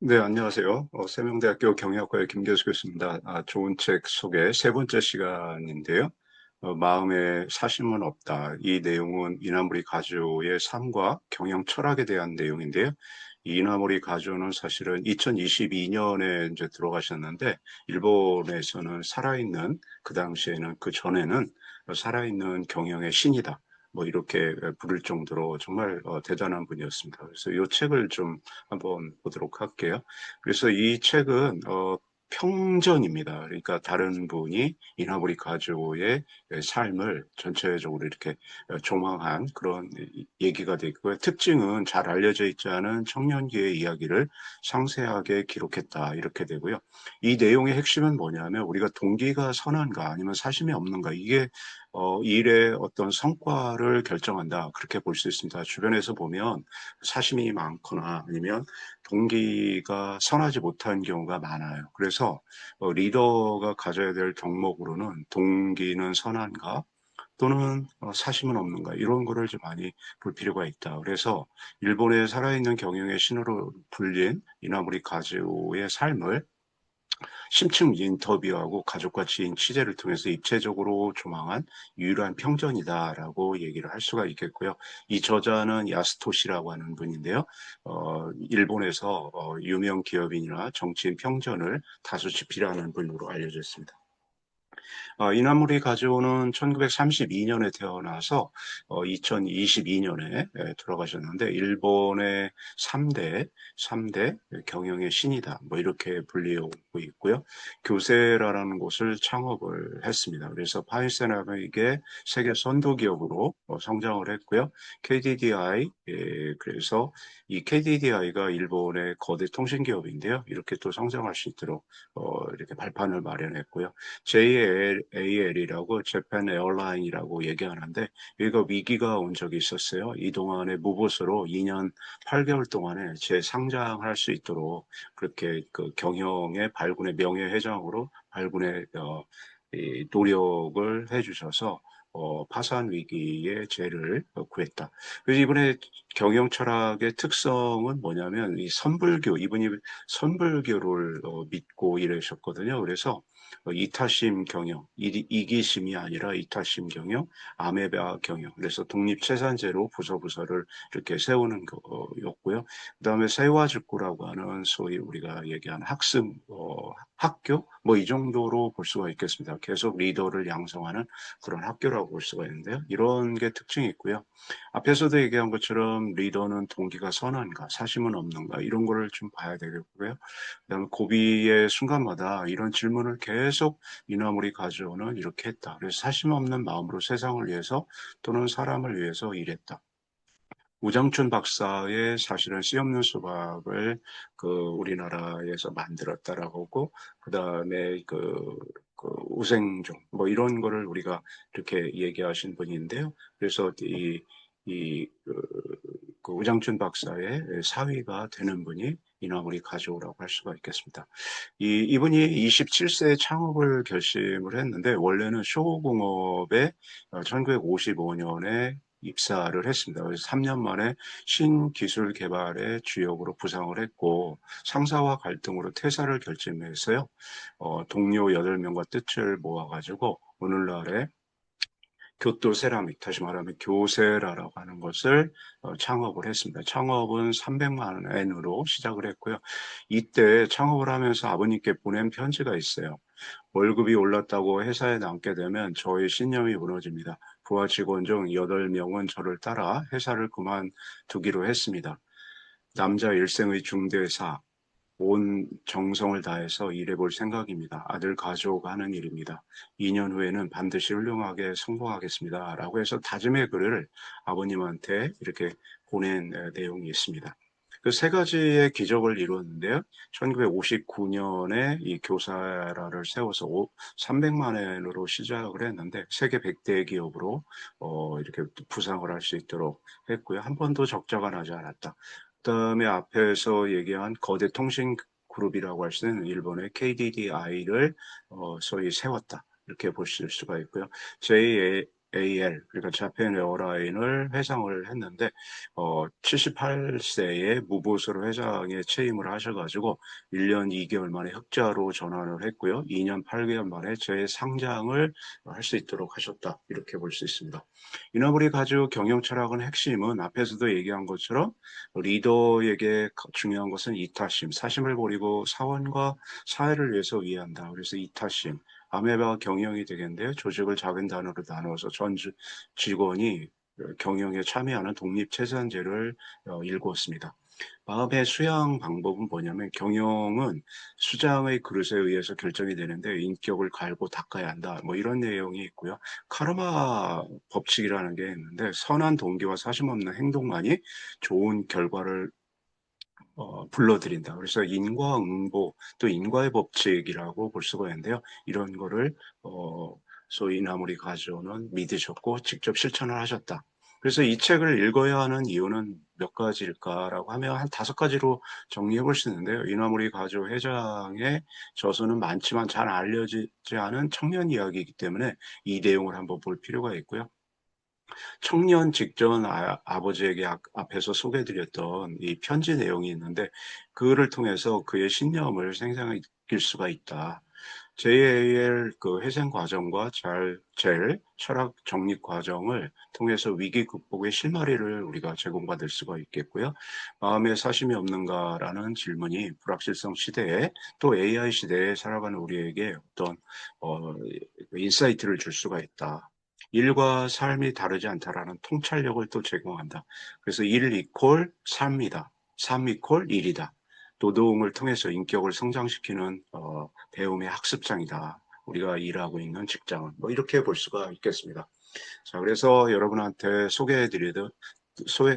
네, 안녕하세요. 세명대학교 경영학과의 김교수 교수입니다. 좋은 책 소개 세 번째 시간인데요. 마음에 사심은 없다. 이 내용은 이나모리 가조의 삶과 경영 철학에 대한 내용인데요. 이 이나모리 가조는 사실은 2022년에 이제 들어가셨는데, 일본에서는 살아있는, 그 당시에는, 그 전에는 살아있는 경영의 신이다. 뭐 이렇게 부를 정도로 정말 대단한 분이었습니다. 그래서 이 책을 좀 한번 보도록 할게요. 그래서 이 책은 평전입니다. 그러니까 다른 분이 이나모리 가조의 삶을 전체적으로 이렇게 조망한 그런 얘기가 되고요. 특징은 잘 알려져 있지 않은 청년기의 이야기를 상세하게 기록했다 이렇게 되고요. 이 내용의 핵심은 뭐냐면 우리가 동기가 선한가 아니면 사심이 없는가 이게 일의 어떤 성과를 결정한다 그렇게 볼 수 있습니다. 주변에서 보면 사심이 많거나 아니면 동기가 선하지 못한 경우가 많아요. 그래서 리더가 가져야 될 덕목으로는 동기는 선한가 또는 사심은 없는가 이런 거를 좀 많이 볼 필요가 있다. 그래서 일본의 살아있는 경영의 신으로 불린 이나무리 가즈오의 삶을 심층 인터뷰하고 가족과 지인 취재를 통해서 입체적으로 조망한 유일한 평전이다라고 얘기를 할 수가 있겠고요. 이 저자는 야스토시라고 하는 분인데요. 일본에서 유명 기업인이나 정치인 평전을 다수 집필하는 분으로 알려져 있습니다. 이나무리 가즈오는 1932년에 태어나서 2022년에 돌아가셨는데 일본의 3대 경영의 신이다. 뭐 이렇게 불리우고 있고요. 교세라라는 곳을 창업을 했습니다. 그래서 파인세나믹의 세계 선도 기업으로 성장을 했고요. KDDI 그래서 이 KDDI가 일본의 거대 통신 기업인데요. 이렇게 또 성장할 수 있도록 이렇게 발판을 마련했고요. JAL이라고 재팬 에어라인이라고 얘기하는데 여기가 위기가 온 적이 있었어요. 이동안의 무보수로 2년 8개월 동안에 재상장할 수 있도록 그렇게 그 경영의 발군의 명예회장으로 발군의 이 노력을 해주셔서 파산 위기의 죄를 구했다. 그래서 이번에 경영 철학의 특성은 뭐냐면 이 선불교, 이분이 선불교를 믿고 이러셨거든요. 그래서 이타심 경영, 이기심이 아니라 이타심 경영, 아메바 경영. 그래서 독립채산제로 부서부서를 이렇게 세우는 거였고요. 그다음에 세와죽구라고 하는 소위 우리가 얘기하는 학습, 학교, 뭐 이 정도로 볼 수가 있겠습니다. 계속 리더를 양성하는 그런 학교라고 볼 수가 있는데요. 이런 게 특징이 있고요. 앞에서도 얘기한 것처럼 리더는 동기가 선한가, 사심은 없는가 이런 거를 좀 봐야 되겠고요. 그다음에 고비의 순간마다 이런 질문을 계속 이나무리 가즈오는 이렇게 했다. 그래서 사심 없는 마음으로 세상을 위해서 또는 사람을 위해서 일했다. 우장춘 박사의 사실은 씨 없는 수박을 우리나라에서 만들었다라고 하고 그다음에 그 우생종 뭐 이런 거를 우리가 이렇게 얘기하신 분인데요. 그래서 그 우장춘 박사의 사위가 되는 분이 이나무리 가즈오라고 할 수가 있겠습니다. 이분이 27세에 창업을 결심을 했는데 원래는 쇼공업에 1955년에 입사를 했습니다. 그래서 3년 만에 신기술 개발의 주역으로 부상을 했고 상사와 갈등으로 퇴사를 결심했어요. 동료 8명과 뜻을 모아가지고 오늘날의 교토 세라믹, 다시 말하면 교세라라고 하는 것을 창업을 했습니다. 창업은 300만 엔으로 시작을 했고요. 이때 창업을 하면서 아버님께 보낸 편지가 있어요. 월급이 올랐다고 회사에 남게 되면 저의 신념이 무너집니다. 부하 직원 중 8명은 저를 따라 회사를 그만두기로 했습니다. 남자 일생의 중대사, 온 정성을 다해서 일해볼 생각입니다. 아들 가족 하는 일입니다. 2년 후에는 반드시 훌륭하게 성공하겠습니다. 라고 해서 다짐의 글을 아버님한테 이렇게 보낸 내용이 있습니다. 그 세 가지의 기적을 이루었는데요. 1959년에 이 교사라를 세워서 300만 엔으로 시작을 했는데 세계 100대 기업으로 이렇게 부상을 할 수 있도록 했고요. 한 번도 적자가 나지 않았다. 그다음에 앞에서 얘기한 거대 통신 그룹이라고 할 수 있는 일본의 KDDI를 소위 세웠다. 이렇게 보실 수가 있고요. JAL, 그러니까 자펜 에어라인을 회장을 했는데, 78세에 무보수로 회장에 취임을 하셔가지고, 1년 2개월 만에 흑자로 전환을 했고요. 2년 8개월 만에 재상장을 할 수 있도록 하셨다. 이렇게 볼 수 있습니다. 이너브리 가죽 경영 철학은 핵심은 앞에서도 얘기한 것처럼 리더에게 중요한 것은 이타심, 사심을 버리고 사원과 사회를 위해서 위한다. 그래서 이타심, 아메바 경영이 되겠는데요. 조직을 작은 단어로 나눠서 전 직원이 경영에 참여하는 독립체산제를 일구었습니다. 마음의 수양 방법은 뭐냐면 경영은 수장의 그릇에 의해서 결정이 되는데 인격을 갈고 닦아야 한다. 뭐 이런 내용이 있고요. 카르마 법칙이라는 게 있는데 선한 동기와 사심 없는 행동만이 좋은 결과를 불러들인다. 그래서 인과응보 또 인과의 법칙이라고 볼 수가 있는데요. 이런 거를 소위 이나무리 가즈오는 믿으셨고 직접 실천을 하셨다. 그래서 이 책을 읽어야 하는 이유는 몇 가지일까라고 하면 한 5가지로 정리해 볼 수 있는데요. 이나무리 가즈오 회장의 저서는 많지만 잘 알려지지 않은 청년 이야기이기 때문에 이 내용을 한번 볼 필요가 있고요. 청년 직전 아버지에게 앞에서 소개해드렸던 이 편지 내용이 있는데 그를 통해서 그의 신념을 생생하게 수가 있다. JAL 그 회생 과정과 젤 철학 정립 과정을 통해서 위기 극복의 실마리를 우리가 제공받을 수가 있겠고요. 마음에 사심이 없는가라는 질문이 불확실성 시대에 또 AI 시대에 살아가는 우리에게 어떤 어, 인사이트를 줄 수가 있다. 일과 삶이 다르지 않다라는 통찰력을 또 제공한다. 그래서 일 이퀄 삶이다. 삶 이퀄 일이다. 노동을 통해서 인격을 성장시키는 배움의 학습장이다. 우리가 일하고 있는 직장은 뭐 이렇게 볼 수가 있겠습니다. 자, 그래서 여러분한테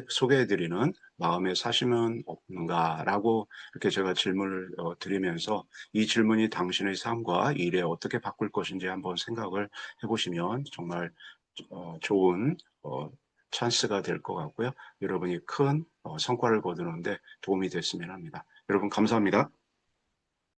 소개해드리는 마음의 사심은 없는가라고 이렇게 제가 질문을 드리면서 이 질문이 당신의 삶과 일에 어떻게 바꿀 것인지 한번 생각을 해보시면 정말 좋은 찬스가 될 것 같고요. 여러분이 큰 성과를 거두는데 도움이 됐으면 합니다. 여러분 감사합니다.